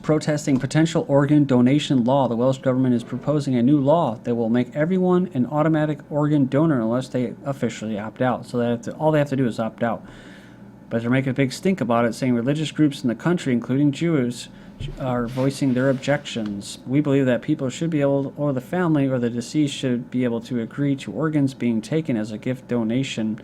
protesting potential organ donation law. The Welsh government is proposing a new law that will make everyone an automatic organ donor unless they officially opt out. So all they have to do is opt out. But they're making a big stink about it, saying religious groups in the country, including Jews, are voicing their objections. We believe that people should be able, or the family or the deceased should be able to agree to organs being taken as a gift donation.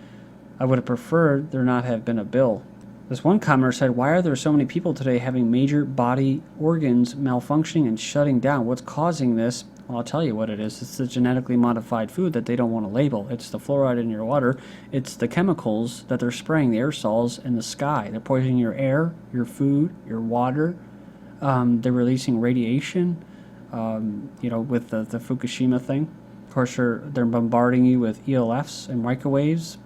I would have preferred there not have been a bill. This one commenter said, why are there so many people today having major body organs malfunctioning and shutting down? What's causing this? Well, I'll tell you what it is. It's the genetically modified food that they don't want to label. It's the fluoride in your water. It's the chemicals that they're spraying, the aerosols in the sky. They're poisoning your air, your food, your water. They're releasing radiation, with the Fukushima thing. Of course, they're bombarding you with ELFs and microwaves.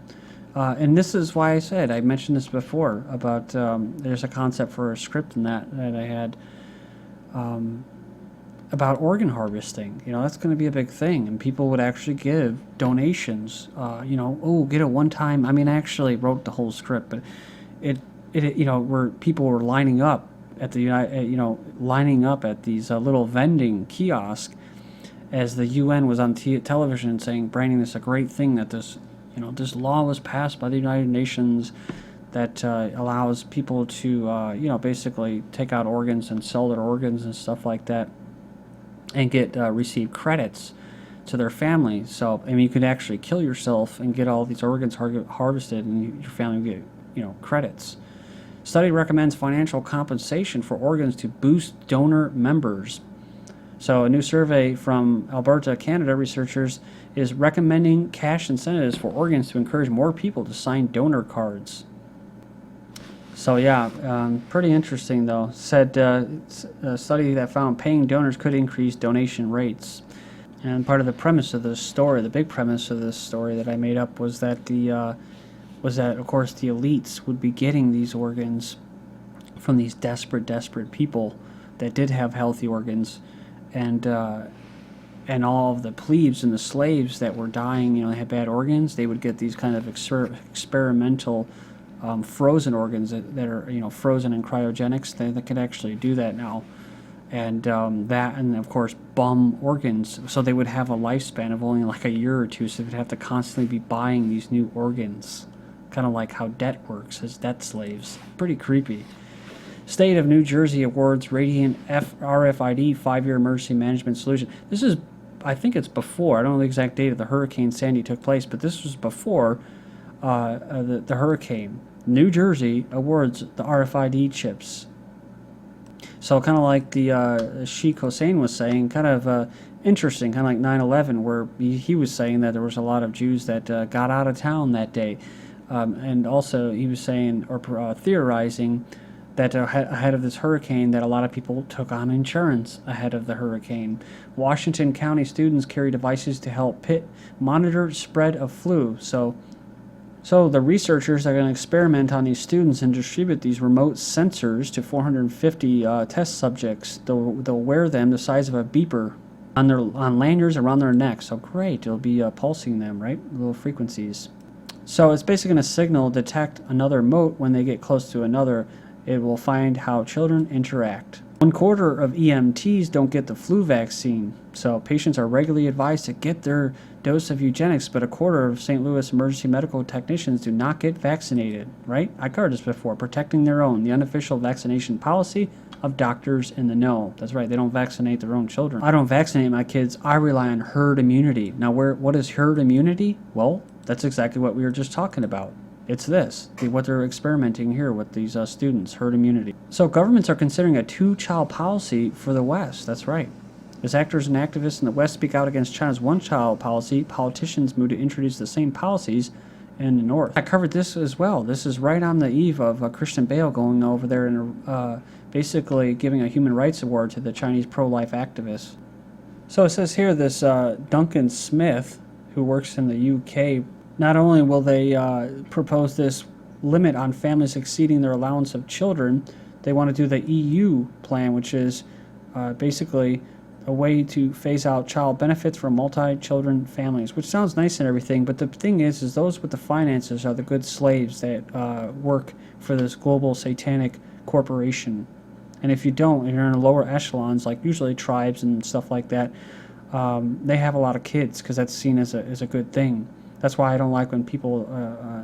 And this is why I mentioned this before about there's a concept for a script in that I had about organ harvesting. That's going to be a big thing, and people would actually give donations. Get a one-time. I actually wrote the whole script, but where people were lining up at the lining up at these little vending kiosks as the UN was on television saying, branding this a great thing that this law was passed by the United Nations that allows people to, basically take out organs and sell their organs and stuff like that and receive credits to their family. So, you could actually kill yourself and get all these organs harvested and your family would get, credits. Study recommends financial compensation for organs to boost donor members. So a new survey from Alberta, Canada, researchers is recommending cash incentives for organs to encourage more people to sign donor cards. So pretty interesting though. Said a study that found paying donors could increase donation rates. And part of the premise of this story, the big premise of this story that I made up was that of course the elites would be getting these organs from these desperate people that did have healthy organs. And all of the plebes and the slaves that were dying, they had bad organs, they would get these kind of experimental frozen organs that are, frozen in cryogenics. They could actually do that now. And and of course, bum organs. So they would have a lifespan of only like a year or two, so they'd have to constantly be buying these new organs. Kind of like how debt works as debt slaves. Pretty creepy. State of New Jersey awards Radiant RFID 5-year emergency management solution. This is, I think it's before, I don't know the exact date of the Hurricane Sandy took place, but this was before the hurricane. New Jersey awards the RFID chips. So kind of like the Sheikh Hussein was saying, kind of interesting, kind of like 9/11, where he was saying that there was a lot of Jews that got out of town that day. And also he was saying, or theorizing, that ahead of this hurricane that a lot of people took on insurance ahead of the hurricane. Washington County students carry devices to help monitor spread of flu. So the researchers are going to experiment on these students and distribute these remote sensors to 450 test subjects. They'll wear them the size of a beeper on lanyards around their neck. So great, it'll be pulsing them, right? Little frequencies. So it's basically going to detect another mote when they get close to another. It will find how children interact. 1/4 of EMTs don't get the flu vaccine, so patients are regularly advised to get their dose of eugenics, but 1/4 of St. Louis emergency medical technicians do not get vaccinated, right? I covered this before, protecting their own, the unofficial vaccination policy of doctors in the know. That's right, they don't vaccinate their own children. I don't vaccinate my kids, I rely on herd immunity. Now, what is herd immunity? Well, that's exactly what we were just talking about. It's what they're experimenting here with these students, herd immunity. So governments are considering a 2-child policy for the West. That's right. As actors and activists in the West speak out against China's 1-child policy, politicians move to introduce the same policies in the North. I covered this as well. This is right on the eve of Christian Bale going over there and basically giving a human rights award to the Chinese pro-life activists. So it says here this Duncan Smith, who works in the UK, not only will they propose this limit on families exceeding their allowance of children, they want to do the EU plan, which is basically a way to phase out child benefits for multi-children families, which sounds nice and everything, but the thing is those with the finances are the good slaves that work for this global satanic corporation. And if you don't, and you're in the lower echelons, like usually tribes and stuff like that, they have a lot of kids because that's seen as a good thing. That's why I don't like when people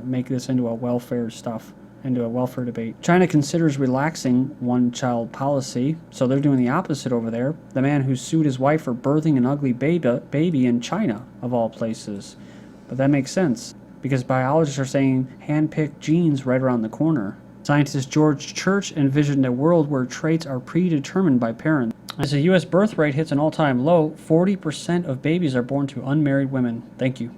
make this into a welfare stuff, into a welfare debate. China considers relaxing one-child policy, so they're doing the opposite over there. The man who sued his wife for birthing an ugly baby in China, of all places. But that makes sense, because biologists are saying hand-picked genes right around the corner. Scientist George Church envisioned a world where traits are predetermined by parents. As the U.S. birth rate hits an all-time low, 40% of babies are born to unmarried women. Thank you.